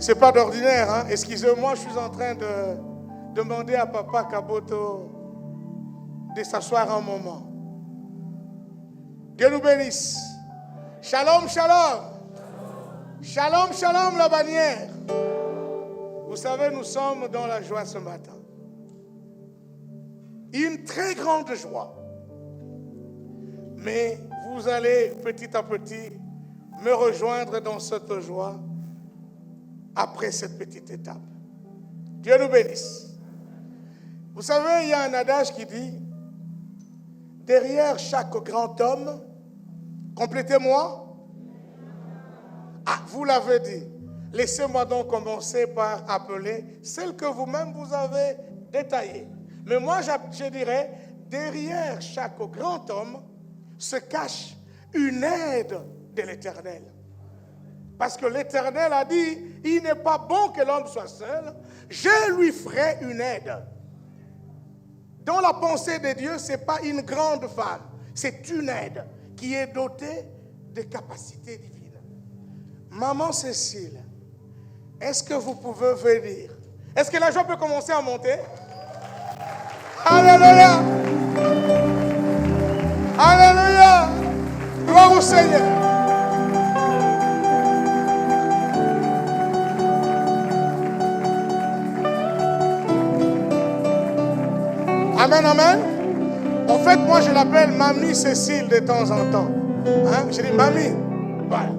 C'est pas d'ordinaire, hein? Excusez-moi, je suis en train de demander à Papa Kaboto de s'asseoir un moment. Dieu nous bénisse. Shalom, shalom. Shalom, shalom, la bannière. Vous savez, nous sommes dans la joie ce matin. Une très grande joie. Mais vous allez petit à petit me rejoindre dans cette joie après cette petite étape. Dieu nous bénisse. Vous savez, il y a un adage qui dit, derrière chaque grand homme, complétez-moi. Ah, vous l'avez dit. Laissez-moi donc commencer par appeler celle que vous-même vous avez détaillée. Mais moi, je dirais, derrière chaque grand homme se cache une aide de l'Éternel. Parce que l'Éternel a dit, il n'est pas bon que l'homme soit seul, je lui ferai une aide. Dans la pensée de Dieu, ce n'est pas une grande femme, c'est une aide qui est dotée de capacités divines. Maman Cécile, est-ce que vous pouvez venir? Est-ce que la joie peut commencer à monter? Alléluia! Alléluia! Gloire au Seigneur! Amen, amen. En fait, moi, je l'appelle Mamie Cécile de temps en temps. Hein? Je dis, Mamie, voilà.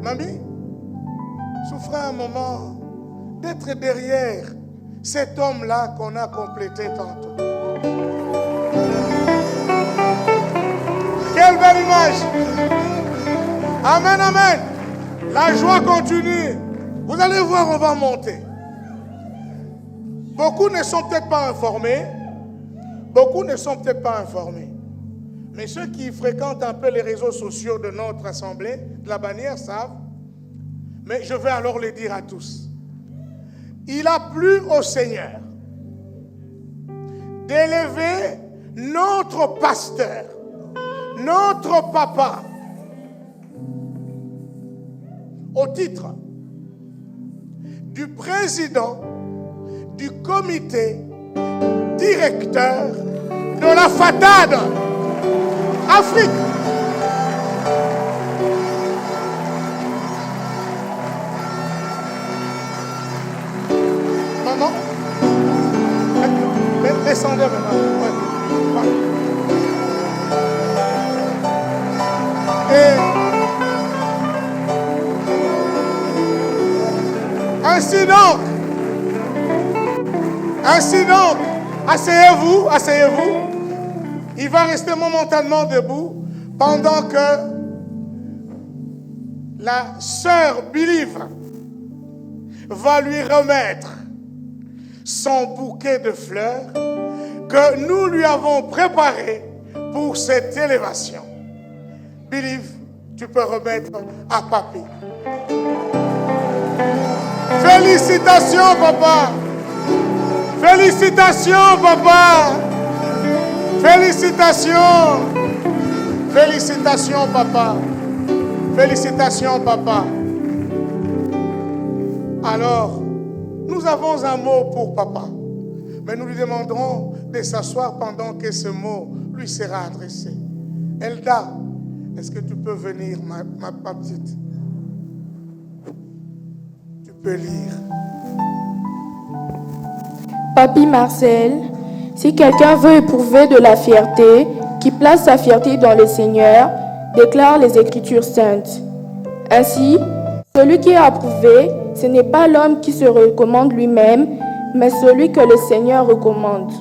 Mamie, souffrez un moment d'être derrière cet homme-là qu'on a complété tantôt. Quelle belle image! Amen, amen. La joie continue. Vous allez voir, on va monter. Beaucoup ne sont peut-être pas informés. Beaucoup ne sont peut-être pas informés. Mais ceux qui fréquentent un peu les réseaux sociaux de notre assemblée, de la bannière, savent. Mais je vais alors le dire à tous. Il a plu au Seigneur d'élever notre pasteur, notre papa, au titre du président du comité directeur de la FATAD Afrique. Maman, descendez maintenant. Ouais. Voilà. Et ainsi donc, asseyez-vous, asseyez-vous. Il va rester momentanément debout pendant que la sœur Believe va lui remettre son bouquet de fleurs que nous lui avons préparé pour cette élévation. Believe, tu peux remettre à Papi. Félicitations, papa. Félicitations, papa. Félicitations. Félicitations, papa. Félicitations, papa. Alors, nous avons un mot pour papa. Mais nous lui demanderons de s'asseoir pendant que ce mot lui sera adressé. Elda, est-ce que tu peux venir, ma petite? Tu peux lire. Papi Marcel, si quelqu'un veut éprouver de la fierté, qui place sa fierté dans le Seigneur, déclare les Écritures saintes. Ainsi, celui qui est approuvé, ce n'est pas l'homme qui se recommande lui-même, mais celui que le Seigneur recommande.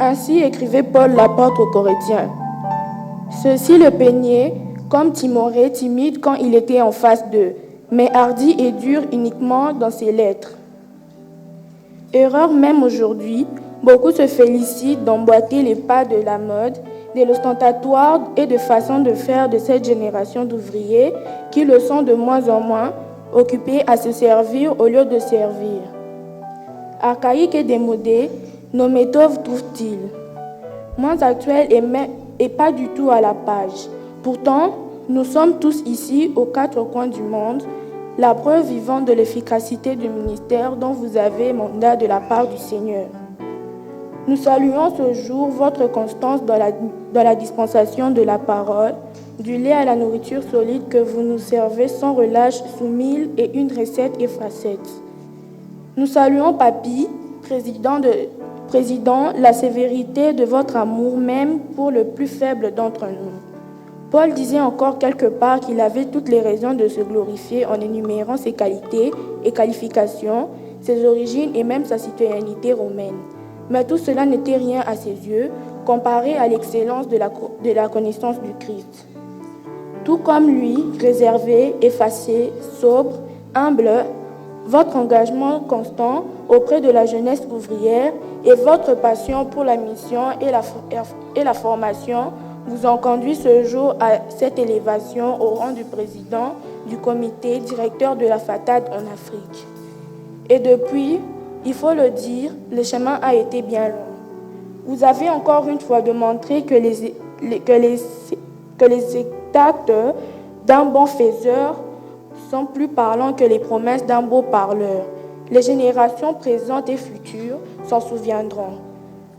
Ainsi écrivait Paul l'apôtre aux Corinthiens. Ceux-ci le peignaient comme timoré, timide quand il était en face d'eux, mais hardi et dur uniquement dans ses lettres. Erreur même aujourd'hui, beaucoup se félicitent d'emboîter les pas de la mode, de l'ostentatoire et de façon de faire de cette génération d'ouvriers qui le sont de moins en moins, occupés à se servir au lieu de servir. Archaïques et démodés, nos méthodes trouvent-ils moins actuelles et pas du tout à la page. Pourtant, nous sommes tous ici aux quatre coins du monde. la preuve vivante de l'efficacité du ministère dont vous avez mandat de la part du Seigneur. Nous saluons ce jour votre constance dans la dispensation de la parole, du lait à la nourriture solide que vous nous servez sans relâche sous 1001 recettes et facettes. Nous saluons Papy, Président, la sévérité de votre amour même pour le plus faible d'entre nous. Paul disait encore quelque part qu'il avait toutes les raisons de se glorifier en énumérant ses qualités et qualifications, ses origines et même sa citoyenneté romaine. Mais tout cela n'était rien à ses yeux, comparé à l'excellence de la connaissance du Christ. Tout comme lui, réservé, effacé, sobre, humble, votre engagement constant auprès de la jeunesse ouvrière et votre passion pour la mission et la formation vous ont conduit ce jour à cette élévation au rang du président du comité directeur de la FATAD en Afrique. Et depuis, il faut le dire, le chemin a été bien long. Vous avez encore une fois démontré que les actes d'un bon faiseur sont plus parlants que les promesses d'un beau parleur. Les générations présentes et futures s'en souviendront.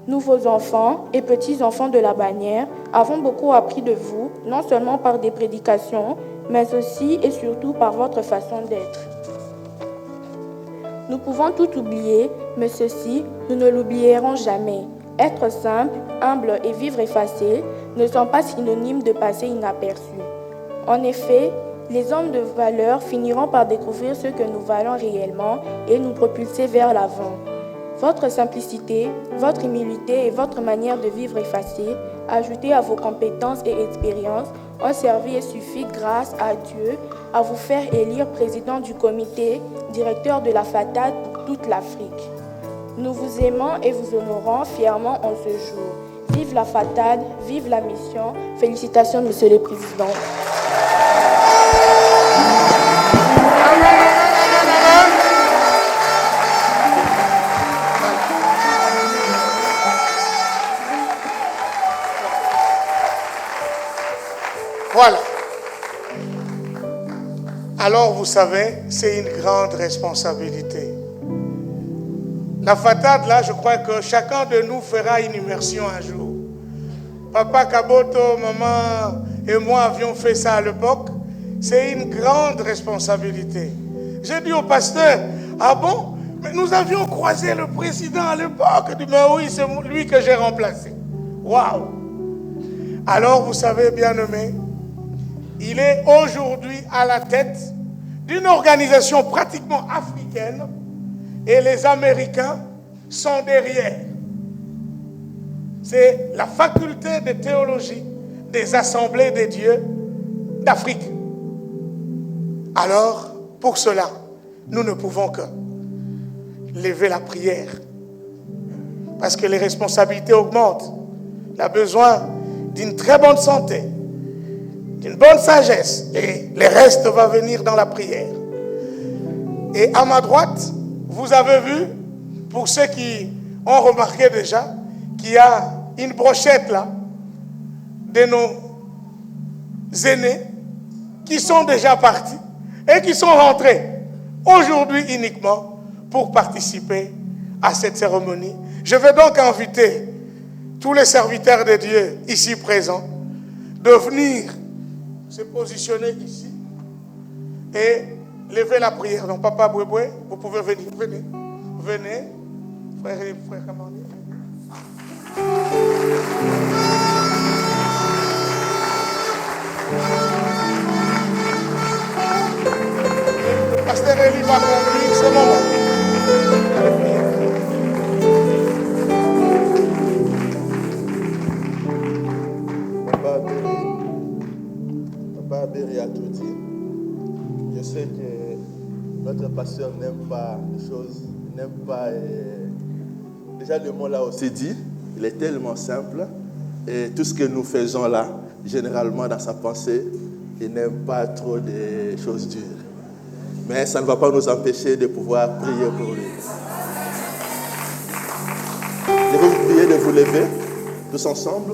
Nous, vos enfants et petits-enfants de la bannière, avons beaucoup appris de vous, non seulement par des prédications, mais aussi et surtout par votre façon d'être. Nous pouvons tout oublier, mais ceci, nous ne l'oublierons jamais. Être simple, humble et vivre effacé ne sont pas synonymes de passer inaperçus. En effet, les hommes de valeur finiront par découvrir ce que nous valons réellement et nous propulser vers l'avant. Votre simplicité, votre humilité et votre manière de vivre effacée, ajoutées à vos compétences et expériences, ont servi et suffi grâce à Dieu à vous faire élire président du comité, directeur de la FATAD pour toute l'Afrique. Nous vous aimons et vous honorons fièrement en ce jour. Vive la FATAD, vive la mission. Félicitations, Monsieur le Président. Voilà. Alors, vous savez, c'est une grande responsabilité. La FATAD, là, je crois que chacun de nous fera une immersion un jour. Papa Kaboto, maman et moi avions fait ça à l'époque. C'est une grande responsabilité. J'ai dit au pasteur, ah bon? Mais nous avions croisé le président à l'époque. Il dit, mais oui, c'est lui que j'ai remplacé. Waouh! Alors, vous savez, bien-aimé, il est aujourd'hui à la tête d'une organisation pratiquement africaine et les Américains sont derrière. C'est la faculté de théologie des assemblées des dieux d'Afrique. Alors, pour cela, nous ne pouvons que lever la prière. Parce que les responsabilités augmentent. On a besoin d'une très bonne santé, d'une bonne sagesse, et le reste va venir dans la prière. Et à ma droite, vous avez vu, pour ceux qui ont remarqué déjà, qu'il y a une brochette là, de nos aînés, qui sont déjà partis, et qui sont rentrés aujourd'hui uniquement pour participer à cette cérémonie. Je vais donc inviter tous les serviteurs de Dieu ici présents de venir se positionner ici et lever la prière. Donc, Papa Bouéboué, vous pouvez venir. Venez. Venez. Frère Kamani. Le pasteur Eli va conclure ce moment. Papa Béry a tout dit. Je sais que notre pasteur n'aime pas les choses, n'aime pas. Déjà, le mot là aussi dit, il est tellement simple. Et tout ce que nous faisons là, généralement dans sa pensée, il n'aime pas trop des choses dures. Mais ça ne va pas nous empêcher de pouvoir prier pour lui. Je vais vous prier de vous lever, tous ensemble.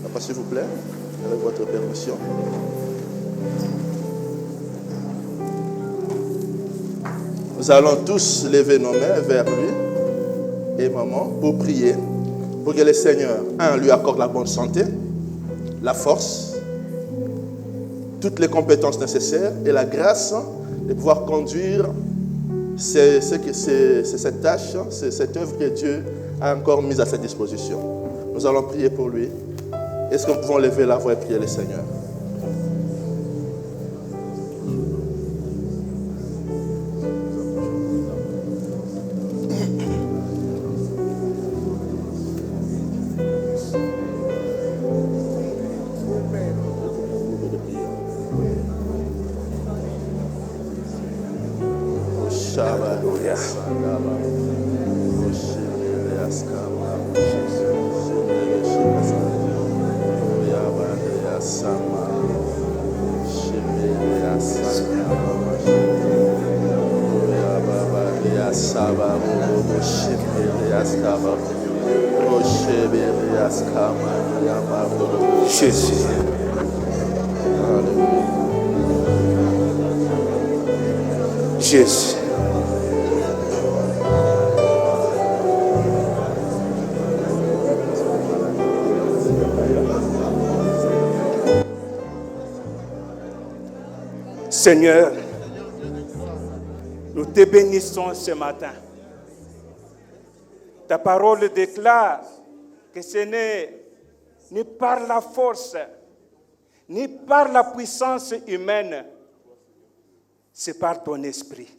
Papa, s'il vous plaît, avec votre permission. Nous allons tous lever nos mains vers lui et maman pour prier, pour que le Seigneur, lui accorde la bonne santé, la force, toutes les compétences nécessaires et la grâce de pouvoir conduire cette tâche, cette œuvre que Dieu a encore mise à sa disposition. Nous allons prier pour lui. Est-ce que nous pouvons lever la voix et prier le Seigneur? Jésus. Jésus. Seigneur, nous te bénissons ce matin. Ta parole déclare que ce n'est ni par la force, ni par la puissance humaine, c'est par ton esprit.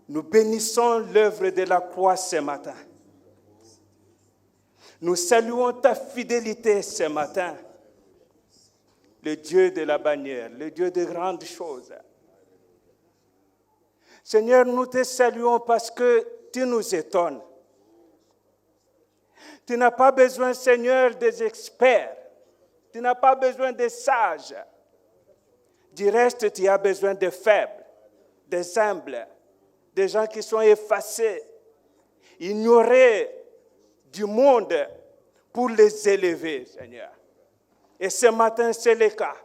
Nous bénissons l'œuvre de la croix ce matin. Nous saluons ta fidélité ce matin. Le Dieu de la bannière, le Dieu de grandes choses. Seigneur, nous te saluons parce que tu nous étonnes. Tu n'as pas besoin, Seigneur, des experts. Tu n'as pas besoin des sages. Du reste, tu as besoin des faibles, des humbles, des gens qui sont effacés, ignorés du monde pour les élever, Seigneur. Et ce matin, c'est le cas.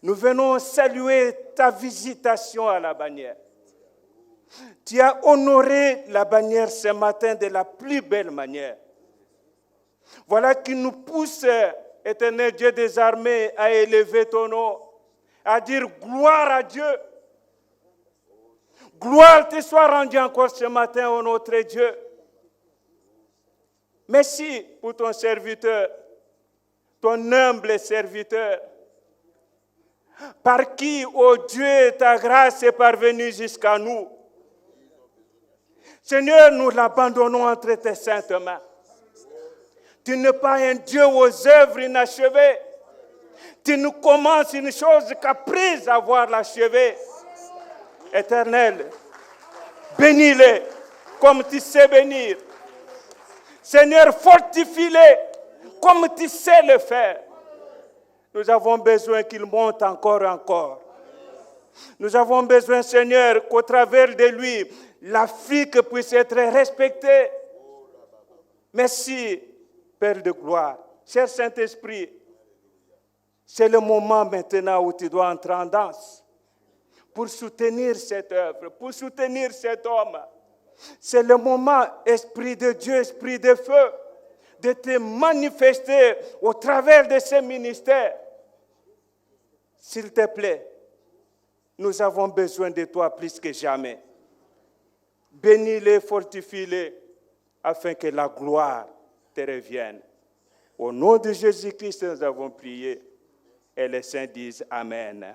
Nous venons saluer ta visitation à la bannière. Tu as honoré la bannière ce matin de la plus belle manière. Voilà qui nous pousse, éternel Dieu des armées, à élever ton nom, à dire gloire à Dieu. Gloire te soit rendue encore ce matin, ô notre Dieu. Merci pour ton serviteur, ton humble serviteur, par qui, ô Dieu, ta grâce est parvenue jusqu'à nous. Seigneur, nous l'abandonnons entre tes saintes mains. Tu n'es pas un Dieu aux œuvres inachevées. Tu ne commences une chose qu'après avoir l'achevée. Éternel, bénis-les comme tu sais bénir. Seigneur, fortifie-les comme tu sais le faire. Nous avons besoin qu'il monte encore et encore. Nous avons besoin, Seigneur, qu'au travers de lui, l'Afrique puisse être respectée. Merci, Père de gloire. Cher Saint-Esprit, c'est le moment maintenant où tu dois entrer en danse pour soutenir cette œuvre, pour soutenir cet homme. C'est le moment, Esprit de Dieu, Esprit de feu, de te manifester au travers de ces ministères. S'il te plaît, nous avons besoin de toi plus que jamais. Bénis-les, fortifie-les, afin que la gloire te revienne. Au nom de Jésus-Christ, nous avons prié. Et les saints disent Amen.